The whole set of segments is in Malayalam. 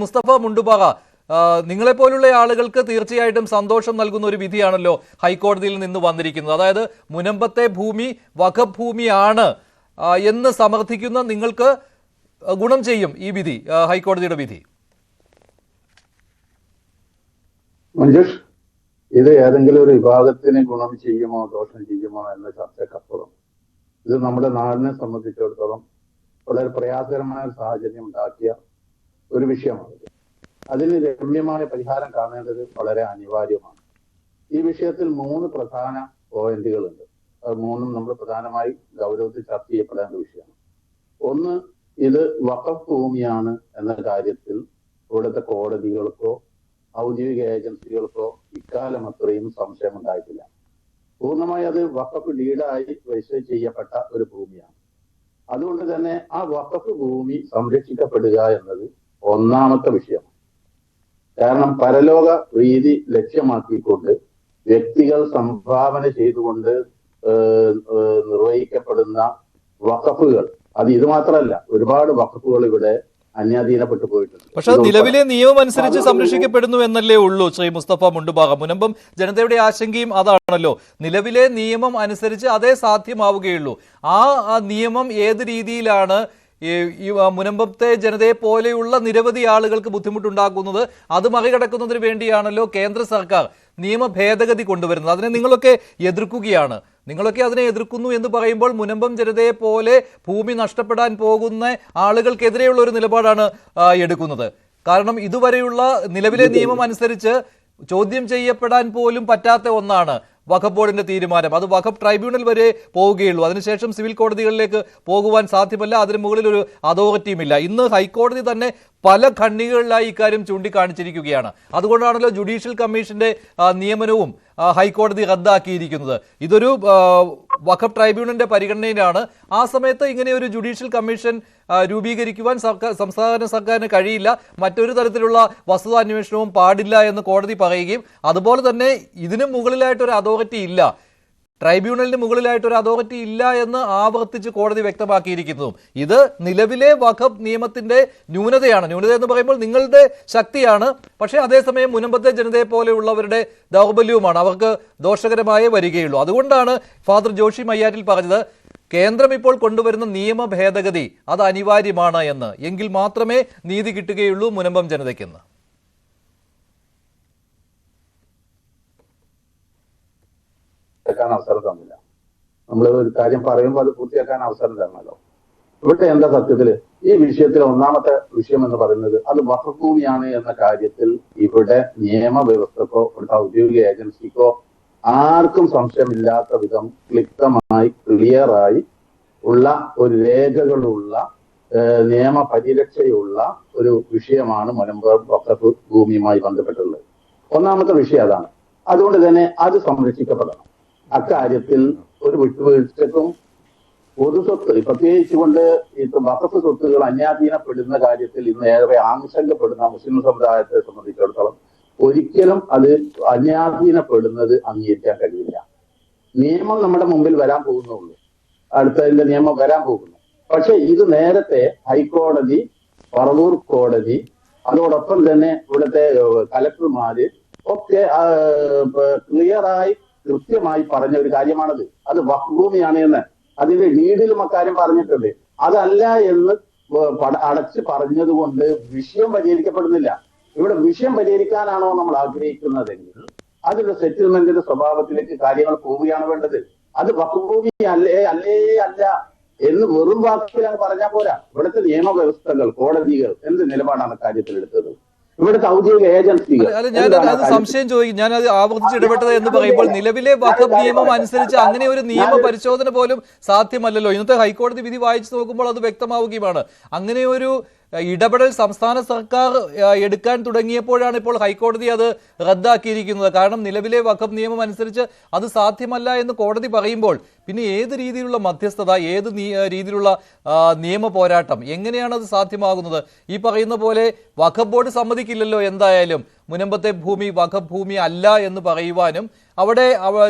മുസ്തഫ മുണ്ടുപാറ, നിങ്ങളെപ്പോലുള്ള ആളുകൾക്ക് തീർച്ചയായിട്ടും സന്തോഷം നൽകുന്ന ഒരു വിധിയാണല്ലോ ഹൈക്കോടതിയിൽ നിന്ന് വന്നിരിക്കുന്നത്. അതായത് മുനമ്പത്തെ ഭൂമി വഖഫ് ഭൂമിയാണ് എന്ന് സമർത്ഥിക്കുന്ന നിങ്ങൾക്ക് ഗുണം ചെയ്യും ഈ വിധി, ഹൈക്കോടതിയുടെ വിധി. മഞ്ജുഷ്, ഇത് ഏതെങ്കിലും ഒരു വിഭാഗത്തിന് ഗുണം ചെയ്യുമോ ദോഷം ചെയ്യുമോ എന്ന ചർച്ചക്കപ്പുറം ഇത് നമ്മുടെ നാടിനെ സംബന്ധിച്ചിടത്തോളം വളരെ പ്രയാസകരമായ സാഹചര്യം ഉണ്ടാക്കിയ ഒരു വിഷയമാണ്. അതിന് രമ്യമായ പരിഹാരം കാണേണ്ടത് വളരെ അനിവാര്യമാണ്. ഈ വിഷയത്തിൽ 3 പ്രധാന പോയിന്റുകളുണ്ട്. അത് 3ഉം നമ്മൾ പ്രധാനമായി ഗൗരവത്തിൽ ചർച്ച ചെയ്യപ്പെടേണ്ട വിഷയമാണ്. ഒന്ന്, ഇത് വഖഫ് ഭൂമിയാണ് എന്ന കാര്യത്തിൽ ഇവിടുത്തെ കോടതികൾക്കോ ഔദ്യോഗിക ഏജൻസികൾക്കോ ഇക്കാലം അത്രയും സംശയം ഉണ്ടായിട്ടില്ല. പൂർണ്ണമായി അത് വഖഫ് ലീഡായി രജിസ്റ്റർ ചെയ്യപ്പെട്ട ഒരു ഭൂമിയാണ്. അതുകൊണ്ട് തന്നെ ആ വഖഫ് ഭൂമി സംരക്ഷിക്കപ്പെടുക എന്നത് ഒന്നാമത്തെ വിഷയമാണ്. കാരണം പരലോക പ്രീതി ലക്ഷ്യമാക്കിക്കൊണ്ട് വ്യക്തികൾ സംഭാവന ചെയ്തുകൊണ്ട് നിർവഹിക്കപ്പെടുന്ന വഖഫുകൾ, അത് ഇത് മാത്രമല്ല, ഒരുപാട് വഖഫുകൾ ഇവിടെ അന്യാധീനപ്പെട്ടു പോയിട്ടുണ്ട്. പക്ഷെ നിലവിലെ നിയമം അനുസരിച്ച് സംരക്ഷിക്കപ്പെടുന്നു എന്നല്ലേ ഉള്ളൂ ശ്രീ മുസ്തഫ മുണ്ടുപാറ. മുനമ്പം ജനതയുടെ ആശങ്കയും അതാണല്ലോ. നിലവിലെ നിയമം അനുസരിച്ച് അതേ സാധ്യമാവുകയുള്ളൂ. ആ നിയമം ഏത് രീതിയിലാണ് ഈ മുനമ്പത്തെ ജനതയെ പോലെയുള്ള നിരവധി ആളുകൾക്ക് ബുദ്ധിമുട്ടുണ്ടാക്കുന്നത്? അത് മറികടക്കുന്നതിന് വേണ്ടിയാണല്ലോ കേന്ദ്ര സർക്കാർ നിയമ ഭേദഗതി കൊണ്ടുവരുന്നത്. അതിനെ നിങ്ങളൊക്കെ എതിർക്കുകയാണ്. നിങ്ങളൊക്കെ അതിനെ എതിർക്കുന്നു എന്ന് പറയുമ്പോൾ മുനമ്പം ജനതയെ പോലെ ഭൂമി നഷ്ടപ്പെടാൻ പോകുന്ന ആളുകൾക്കെതിരെയുള്ള ഒരു നിലപാടാണ് എടുക്കുന്നത്. കാരണം ഇതുവരെയുള്ള നിലവിലെ നിയമം അനുസരിച്ച് ചോദ്യം ചെയ്യപ്പെടാൻ പോലും പറ്റാത്ത ഒന്നാണ് വഖഫ് ബോർഡിന്റെ തീരുമാനം. അത് വഖഫ് ട്രൈബ്യൂണൽ വരെ പോവുകയുള്ളൂ. അതിനുശേഷം സിവിൽ കോടതികളിലേക്ക് പോകുവാൻ സാധ്യമല്ല. അതിന് മുകളിൽ ഒരു അതോറിറ്റിയുമില്ല. ഇന്ന് ഹൈക്കോടതി തന്നെ പല ഖണ്ഡികകളിലായി ഇക്കാര്യം ചൂണ്ടിക്കാണിച്ചിരിക്കുകയാണ്. അതുകൊണ്ടാണല്ലോ ജുഡീഷ്യൽ കമ്മീഷന്റെ നിയമനവും ഹൈക്കോടതി റദ്ദാക്കിയിരിക്കുന്നത്. ഇതൊരു വഖഫ് ട്രൈബ്യൂണലിന്റെ പരിഗണനയിലാണ്. ആ സമയത്ത് ഇങ്ങനെ ഒരു ജുഡീഷ്യൽ കമ്മീഷൻ രൂപീകരിക്കുവാൻ സംസ്ഥാന സർക്കാരിന് കഴിയില്ല. മറ്റൊരു തരത്തിലുള്ള വസ്തുതാന്വേഷണവും പാടില്ല എന്ന് കോടതി പറയുകയും അതുപോലെ തന്നെ ഇതിന് മുകളിലായിട്ടൊരു അതോറിറ്റി ഇല്ല, ട്രൈബ്യൂണലിന് മുകളിലായിട്ടൊരു അതോറിറ്റി ഇല്ല എന്ന് ആവർത്തിച്ച് കോടതി വ്യക്തമാക്കിയിരിക്കുന്നതും ഇത് നിലവിലെ വഖഫ് നിയമത്തിന്റെ ന്യൂനതയാണ്. ന്യൂനത എന്ന് പറയുമ്പോൾ നിങ്ങളുടെ ശക്തിയാണ്, പക്ഷേ അതേസമയം മുനമ്പത്തെ ജനതയെ പോലെയുള്ളവരുടെ ദൗർബല്യവുമാണ്. അവർക്ക് ദോഷകരമായേ വരികയുള്ളൂ. അതുകൊണ്ടാണ് ഫാദർ ജോഷി മയ്യാറ്റിൽ പറഞ്ഞത് കേന്ദ്രം ഇപ്പോൾ കൊണ്ടുവരുന്ന നിയമ ഭേദഗതി അത് അനിവാര്യമാണ് എന്ന്. എങ്കിൽ മാത്രമേ നീതി കിട്ടുകയുള്ളൂ മുനമ്പം ജനതയ്ക്കെന്ന്. അവസരം തന്നില്ല. നമ്മൾ ഒരു കാര്യം പറയുമ്പോൾ അത് പൂർത്തിയാക്കാൻ അവസരം തരണമല്ലോ. ഇവിടെ എന്താ സത്യത്തില് ഈ വിഷയത്തിൽ ഒന്നാമത്തെ വിഷയം എന്ന് പറയുന്നത് അത് വഖഫ് ഭൂമിയാണ് എന്ന കാര്യത്തിൽ ഇവിടെ നിയമവ്യവസ്ഥക്കോ ഇവിടുത്തെ ഔദ്യോഗിക ഏജൻസിക്കോ ആർക്കും സംശയമില്ലാത്ത വിധം ക്ലിപ്തമായി ക്ലിയറായി ഉള്ള ഒരു രേഖകളുള്ള നിയമ പരിരക്ഷയുള്ള ഒരു വിഷയമാണ് മുനമ്പം വഖഫ് ഭൂമിയുമായി ബന്ധപ്പെട്ടുള്ളത്. ഒന്നാമത്തെ വിഷയം അതാണ്. അതുകൊണ്ട് തന്നെ അത് സംരക്ഷിക്കപ്പെടണം. അക്കാര്യത്തിൽ ഒരു വിട്ടുവീഴ്ചക്കും പൊതുസ്വത്ത് പ്രത്യേകിച്ചുകൊണ്ട് വഖഫ് സ്വത്തുകൾ അന്യാധീനപ്പെടുന്ന കാര്യത്തിൽ ഇന്ന് ഏറെ ആശങ്കപ്പെടുന്ന മുസ്ലിം സമുദായത്തെ സംബന്ധിച്ചിടത്തോളം ഒരിക്കലും അത് അന്യാധീനപ്പെടുന്നത് അംഗീകരിക്കാൻ കഴിയില്ല. നിയമം നമ്മുടെ മുമ്പിൽ വരാൻ പോകുന്നുള്ളൂ, അടുത്തതിന്റെ നിയമം വരാൻ പോകുന്നു. പക്ഷെ ഇത് നേരത്തെ ഹൈക്കോടതി, പറവൂർ കോടതി, അതോടൊപ്പം തന്നെ ഇവിടുത്തെ കലക്ടർമാര് ഒക്കെ ക്ലിയറായി കൃത്യമായി പറഞ്ഞ ഒരു കാര്യമാണത്. അത് വഖഫ് ഭൂമിയാണ് എന്ന് അതിന്റെ ലീഡിലും അക്കാര്യം പറഞ്ഞിട്ടുണ്ട്. അതല്ല എന്ന് അടച്ച് പറഞ്ഞത് കൊണ്ട് വിഷയം പരിഹരിക്കപ്പെടുന്നില്ല. ഇവിടെ വിഷയം പരിഹരിക്കാനാണോ നമ്മൾ ആഗ്രഹിക്കുന്നതെങ്കിൽ അതിന്റെ സെറ്റിൽമെന്റിന്റെ സ്വഭാവത്തിലേക്ക് കാര്യങ്ങൾ പോവുകയാണ് വേണ്ടത്. അത് വഖഫ് ഭൂമി അല്ല എന്ന് വെറും വാക്കിൽ അങ്ങ് പറഞ്ഞാൽ പോരാ. ഇവിടുത്തെ നിയമവ്യവസ്ഥകൾ, കോടതികൾ എന്ത് നിലപാടാണ് കാര്യത്തിൽ എടുത്തത്? ഇവിടുത്തെ ഔദ്യോഗിക ഏജൻസികൾ. ഞാനത് സംശയം ചോദിക്കും, ഞാനത് ആവർത്തിച്ച് ഇടപെട്ടത് എന്ന് പറയുമ്പോൾ നിലവിലെ വഖഫ് നിയമം അനുസരിച്ച് അങ്ങനെ ഒരു നിയമ പരിശോധന പോലും സാധ്യമല്ലല്ലോ. ഇന്നത്തെ ഹൈക്കോടതി വിധി വായിച്ചു നോക്കുമ്പോൾ അത് വ്യക്തമാവുകയുമാണ്. അങ്ങനെ ഒരു ഇടപെടൽ സംസ്ഥാന സർക്കാർ എടുക്കാൻ തുടങ്ങിയപ്പോഴാണ് ഇപ്പോൾ ഹൈക്കോടതി അത് റദ്ദാക്കിയിരിക്കുന്നത്. കാരണം നിലവിലെ വഖഫ് നിയമം അനുസരിച്ച് അത് സാധ്യമല്ല എന്ന് കോടതി പറയുമ്പോൾ പിന്നെ ഏത് രീതിയിലുള്ള മധ്യസ്ഥത, ഏത് രീതിയിലുള്ള നിയമ പോരാട്ടം, എങ്ങനെയാണ് അത് സാധ്യമാകുന്നത്? ഈ പറയുന്ന പോലെ വഖഫ് ബോർഡ് സമ്മതിക്കില്ലല്ലോ എന്തായാലും മുനമ്പത്തെ ഭൂമി വഖഫ് ഭൂമി അല്ല എന്ന് പറയുവാനും അവിടെ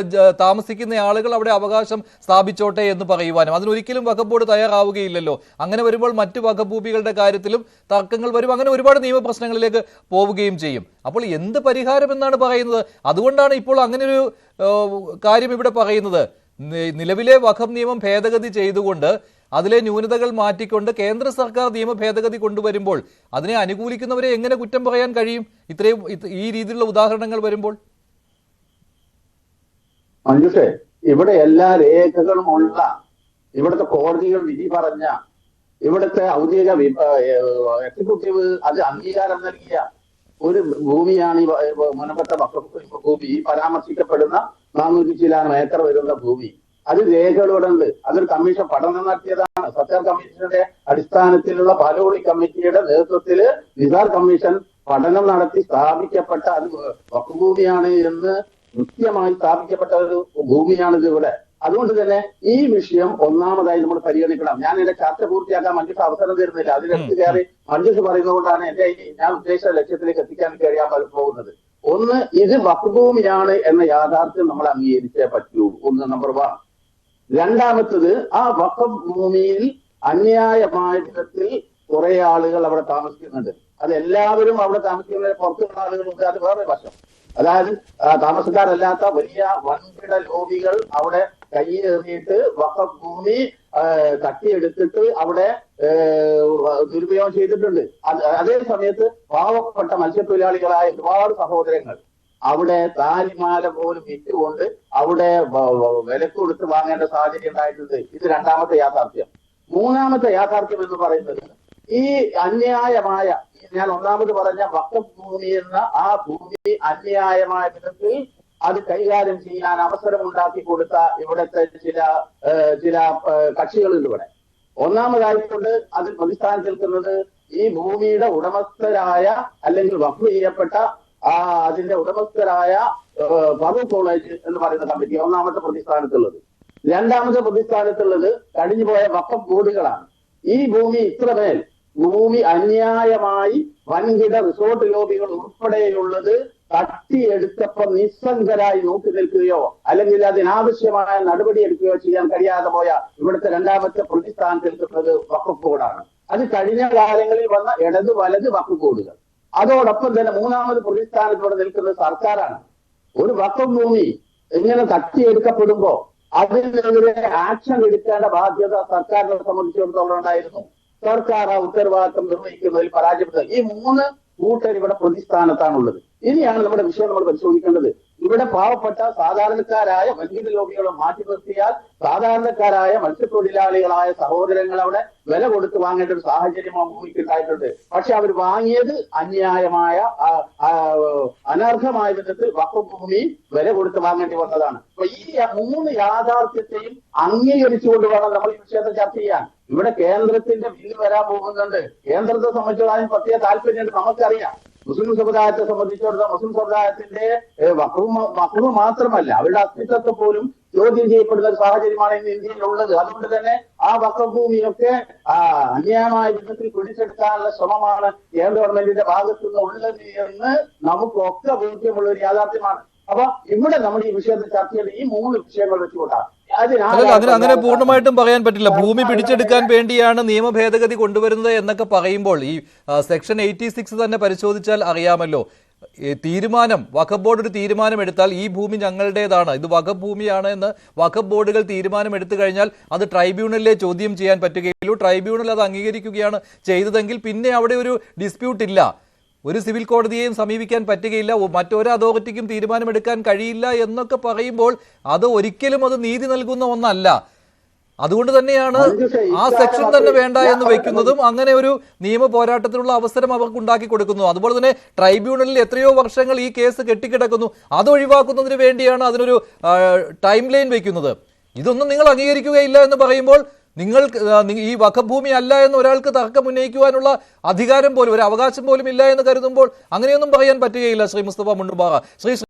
താമസിക്കുന്ന ആളുകൾ അവിടെ അവകാശം സ്ഥാപിച്ചോട്ടെ എന്ന് പറയുവാനും അതിനൊരിക്കലും വഖഫ് ബോർഡ് തയ്യാറാവുകയില്ലല്ലോ. അങ്ങനെ വരുമ്പോൾ മറ്റ് വഖഫ് ഭൂമികളുടെ കാര്യത്തിലും തർക്കങ്ങൾ വരും. അങ്ങനെ ഒരുപാട് നിയമപ്രശ്നങ്ങളിലേക്ക് പോവുകയും ചെയ്യും. അപ്പോൾ എന്ത് പരിഹാരം എന്നാണ് പറയുന്നത്? അതുകൊണ്ടാണ് ഇപ്പോൾ അങ്ങനെയൊരു കാര്യം ഇവിടെ പറയുന്നത്. നിലവിലെ വഖഫ് നിയമം ഭേദഗതി ചെയ്തുകൊണ്ട് അതിലെ ന്യൂനതകൾ മാറ്റിക്കൊണ്ട് കേന്ദ്ര സർക്കാർ നിയമ ഭേദഗതി കൊണ്ടുവരുമ്പോൾ അതിനെ അനുകൂലിക്കുന്നവരെ എങ്ങനെ കുറ്റം പറയാൻ കഴിയും ഇത്രയും ഈ രീതിയിലുള്ള ഉദാഹരണങ്ങൾ വരുമ്പോൾ? മഞ്ജുഷേ, ഇവിടെ എല്ലാ രേഖകളും ഉള്ള, ഇവിടുത്തെ കോടതികൾ വിധി പറഞ്ഞ, ഇവിടുത്തെ ഔദ്യോഗിക എക്സിക്യൂട്ടീവ് അത് അംഗീകാരം നൽകിയ ഒരു ഭൂമിയാണ് ഈ മുനമ്പത്തെ വഖഫ് ഭൂമി. ഈ പരാമർശിക്കപ്പെടുന്ന 400 ചില്ലാനം ഏക്കർ വരുന്ന ഭൂമി. അത് രേഖകളോടെ ഉണ്ട്. അതൊരു കമ്മീഷൻ പഠനം നടത്തിയതാണ്. സർക്കാർ കമ്മീഷന്റെ അടിസ്ഥാനത്തിലുള്ള പാലോളി കമ്മിറ്റിയുടെ നേതൃത്വത്തിൽ നിസാർ കമ്മീഷൻ പഠനം നടത്തി സ്ഥാപിക്കപ്പെട്ട അത് വഖഫ് ഭൂമിയാണ് എന്ന് കൃത്യമായി സ്ഥാപിക്കപ്പെട്ട ഒരു ഭൂമിയാണിത് ഇവിടെ. അതുകൊണ്ട് തന്നെ ഈ വിഷയം ഒന്നാമതായി നമ്മൾ പരിഗണിക്കണം. ഞാൻ എന്റെ ചർച്ച പൂർത്തിയാക്കാൻ മഞ്ജുഷ അവസരം തരുന്നില്ല. അതിലെടുത്ത് കയറി മഞ്ജുഷ പറയുന്നതുകൊണ്ടാണ് എന്റെ ഞാൻ ഉദ്ദേശിച്ച ലക്ഷ്യത്തിലേക്ക് എത്തിക്കാൻ കഴിയാൻ പോകുന്നത്. ഒന്ന്, ഇത് വഖഫ് ഭൂമിയാണ് എന്ന യാഥാർത്ഥ്യം നമ്മൾ അംഗീകരിച്ചേ പറ്റൂ. ഒന്ന്, നമ്പർ 1. രണ്ടാമത്തത്, ആ വഖഫ് ഭൂമിയിൽ അന്യായമായ വിധത്തിൽ കുറെ ആളുകൾ അവിടെ താമസിക്കുന്നുണ്ട്. അത് എല്ലാവരും അവിടെ താമസിക്കുന്നതിന് പുറത്തുള്ള ആളുകളുണ്ട്. അത് വേറെ വശം. അതായത് താമസക്കാരല്ലാത്ത വലിയ വൻകിട ലോബികൾ അവിടെ കയ്യേറിയിട്ട് വഖഫ് ഭൂമി തട്ടിയെടുത്തിട്ട് അവിടെ ദുരുപയോഗം ചെയ്തിട്ടുണ്ട്. അതേ സമയത്ത് പാവപ്പെട്ട മത്സ്യത്തൊഴിലാളികളായ ഒരുപാട് സഹോദരങ്ങൾ അവിടെ താലിമാല പോലും വിറ്റുകൊണ്ട് അവിടെ വിലക്ക് കൊടുത്ത് വാങ്ങേണ്ട സാഹചര്യം ഉണ്ടായിട്ടുണ്ട്. ഇത് രണ്ടാമത്തെ യാഥാർത്ഥ്യം. മൂന്നാമത്തെ യാഥാർത്ഥ്യം എന്ന് പറയുന്നത്, ഈ അന്യായമായ, ഞാൻ ഒന്നാമത് പറഞ്ഞ വഖഫ് ഭൂമി എന്ന ആ ഭൂമി അന്യായമായ വിധത്തിൽ അത് കൈകാര്യം ചെയ്യാൻ അവസരം ഉണ്ടാക്കി കൊടുത്ത ഇവിടുത്തെ ചില കക്ഷികളുണ്ട് ഇവിടെ. ഒന്നാമതായിക്കൊണ്ട് അതിൽ പ്രതിസ്ഥാനത്ത് നിൽക്കുന്നത് ഈ ഭൂമിയുടെ ഉടമസ്ഥരായ അല്ലെങ്കിൽ വഖഫ് ചെയ്യപ്പെട്ട അതിന്റെ ഉടമസ്ഥരായ ഫറൂഖ് കോളേജ് എന്ന് പറയുന്ന കമ്മിറ്റി ഒന്നാമത്തെ പ്രതിസ്ഥാനത്തുള്ളത്. രണ്ടാമത്തെ പ്രതിസ്ഥാനത്തുള്ളത് കഴിഞ്ഞുപോയ വഖഫ് ബോർഡുകളാണ്. ഈ ഭൂമി ഇത്രമേൽ ഭൂമി അന്യായമായി വൻകിട റിസോർട്ട് ലോബികൾ ഉൾപ്പെടെയുള്ളത് തട്ടിയെടുത്തപ്പോൾ നിസ്സംഗരായി നോക്കി നിൽക്കുകയോ അല്ലെങ്കിൽ അതിനാവശ്യമായ നടപടി എടുക്കുകയോ ചെയ്യാൻ കഴിയാതെ പോയ ഇവിടുത്തെ രണ്ടാമത്തെ പ്രതിസ്ഥാനത്ത് നിൽക്കുന്നത് വഖഫ് ബോർഡാണ്. അത് കഴിഞ്ഞ കാലങ്ങളിൽ വന്ന ഇടത് വലത് വഖഫ് ബോർഡുകൾ. അതോടൊപ്പം തന്നെ മൂന്നാമത് പ്രതിസ്ഥാനത്തോടെ നിൽക്കുന്നത് സർക്കാരാണ്. ഒരു വഖഫ് ഭൂമി ഇങ്ങനെ തട്ടിയെടുക്കപ്പെടുമ്പോ അതിനെതിരെ ആക്ഷൻ എടുക്കേണ്ട ബാധ്യത സർക്കാരിനെ സംബന്ധിച്ചിടത്തോളം ഉണ്ടായിരുന്നു. സർക്കാർ ആ ഉത്തരവാദിത്വം നിർവഹിക്കുന്നതിൽ പരാജയപ്പെട്ടത്. ഈ 3 കൂട്ടർ ഇവിടെ പ്രതിസ്ഥാനത്താണുള്ളത്. ഇനിയാണ് നമ്മുടെ വിഷയം നമ്മൾ പരിശോധിക്കേണ്ടത്. ഇവിടെ പാവപ്പെട്ട സാധാരണക്കാരായ വൻകിട ലോബികളെ മാറ്റി നിർത്തിയാൽ സാധാരണക്കാരായ മത്സ്യത്തൊഴിലാളികളായ സഹോദരങ്ങൾ അവിടെ വില കൊടുത്ത് വാങ്ങേണ്ട ഒരു സാഹചര്യം ആ ഭൂമിക്ക് ഉണ്ടായിട്ടുണ്ട്. പക്ഷെ അവർ വാങ്ങിയത് അന്യായമായ അനർഹമായ വിധത്തിൽ വഖഫ് ഭൂമി വില കൊടുത്ത് വാങ്ങേണ്ടി വന്നതാണ്. അപ്പൊ ഈ 3 യാഥാർത്ഥ്യത്തെയും അംഗീകരിച്ചുകൊണ്ട് വേണം നമ്മൾ ഈ വിഷയത്തെ ചർച്ച ചെയ്യാൻ. ഇവിടെ കേന്ദ്രത്തിന്റെ ബില്ല് വരാൻ പോകുന്നുണ്ട്. കേന്ദ്രത്തെ സംബന്ധിച്ചിടത്തോളം പ്രത്യേക താല്പര്യം നമുക്കറിയാം. മുസ്ലിം സമുദായത്തെ സംബന്ധിച്ചിടത്തോളം മുസ്ലിം സമുദായത്തിന്റെ വഖഫ് മാത്രമല്ല അവരുടെ അസ്തിത്വത്തെ പോലും ചോദ്യം ചെയ്യപ്പെടുന്ന ഒരു സാഹചര്യമാണ് ഇന്ന് ഇന്ത്യയിൽ ഉള്ളത്. അതുകൊണ്ട് തന്നെ ആ വഖഫ് ഭൂമിയൊക്കെ അന്യായമായ വിധത്തിൽ പിടിച്ചെടുക്കാനുള്ള ശ്രമമാണ് കേന്ദ്ര ഗവൺമെന്റിന്റെ ഭാഗത്തു നിന്ന് ഉള്ളത് എന്ന് നമുക്കൊക്കെ ബോധ്യമുള്ള ഒരു യാഥാർത്ഥ്യമാണ്. അപ്പൊ ഇവിടെ നമ്മൾ ഈ വിഷയത്തിൽ ചർച്ച ചെയ്യേണ്ട ഈ 3 വിഷയങ്ങൾ വെച്ചുകൊണ്ടാണ്. അങ്ങനെ പൂർണ്ണമായിട്ടും പറയാൻ പറ്റില്ല. ഭൂമി പിടിച്ചെടുക്കാൻ വേണ്ടിയാണ് നിയമ ഭേദഗതി കൊണ്ടുവരുന്നത് എന്നൊക്കെ പറയുമ്പോൾ ഈ സെക്ഷൻ 86 തന്നെ പരിശോധിച്ചാൽ അറിയാമല്ലോ. തീരുമാനം വഖഫ് ബോർഡ് ഒരു തീരുമാനം എടുത്താൽ ഈ ഭൂമി ഞങ്ങളുടേതാണ്, ഇത് വഖഫ് ഭൂമിയാണ് എന്ന് വഖഫ് ബോർഡുകൾ തീരുമാനം എടുത്തു കഴിഞ്ഞാൽ അത് ട്രൈബ്യൂണലിലെ ചോദ്യം ചെയ്യാൻ പറ്റുകയുള്ളൂ. ട്രൈബ്യൂണൽ അത് അംഗീകരിക്കുകയാണ് ചെയ്തതെങ്കിൽ പിന്നെ അവിടെ ഒരു ഡിസ്പ്യൂട്ട് ഇല്ല. ഒരു സിവിൽ കോടതിയെയും സമീപിക്കാൻ പറ്റുകയില്ല, മറ്റൊരു അതോറിറ്റിക്കും തീരുമാനമെടുക്കാൻ കഴിയില്ല എന്നൊക്കെ പറയുമ്പോൾ അത് ഒരിക്കലും അത് നീതി നൽകുന്ന ഒന്നല്ല. അതുകൊണ്ട് തന്നെയാണ് ആ സെക്ഷൻ തന്നെ വേണ്ട എന്ന് വെക്കുന്നതും അങ്ങനെ ഒരു നിയമ പോരാട്ടത്തിനുള്ള അവസരം അവർക്ക് ഉണ്ടാക്കി കൊടുക്കുന്നു. അതുപോലെ തന്നെ ട്രൈബ്യൂണലിൽ എത്രയോ വർഷങ്ങൾ ഈ കേസ് കെട്ടിക്കിടക്കുന്നു, അത് ഒഴിവാക്കുന്നതിന് വേണ്ടിയാണ് അതിനൊരു ടൈം ലൈൻ വെക്കുന്നത്. ഇതൊന്നും നിങ്ങൾ അംഗീകരിക്കുകയില്ല എന്ന് പറയുമ്പോൾ നിങ്ങൾ ഈ വഖഫ് ഭൂമി അല്ല എന്ന് ഒരാൾക്ക് തർക്കം ഉന്നയിക്കുവാനുള്ള അധികാരം പോലും ഒരു അവകാശം പോലും ഇല്ല എന്ന് കരുതുമ്പോൾ അങ്ങനെയൊന്നും പറയാൻ പറ്റുകയില്ല. ശ്രീ മുസ്തഫ മുണ്ടുബാഗ, ശ്രീ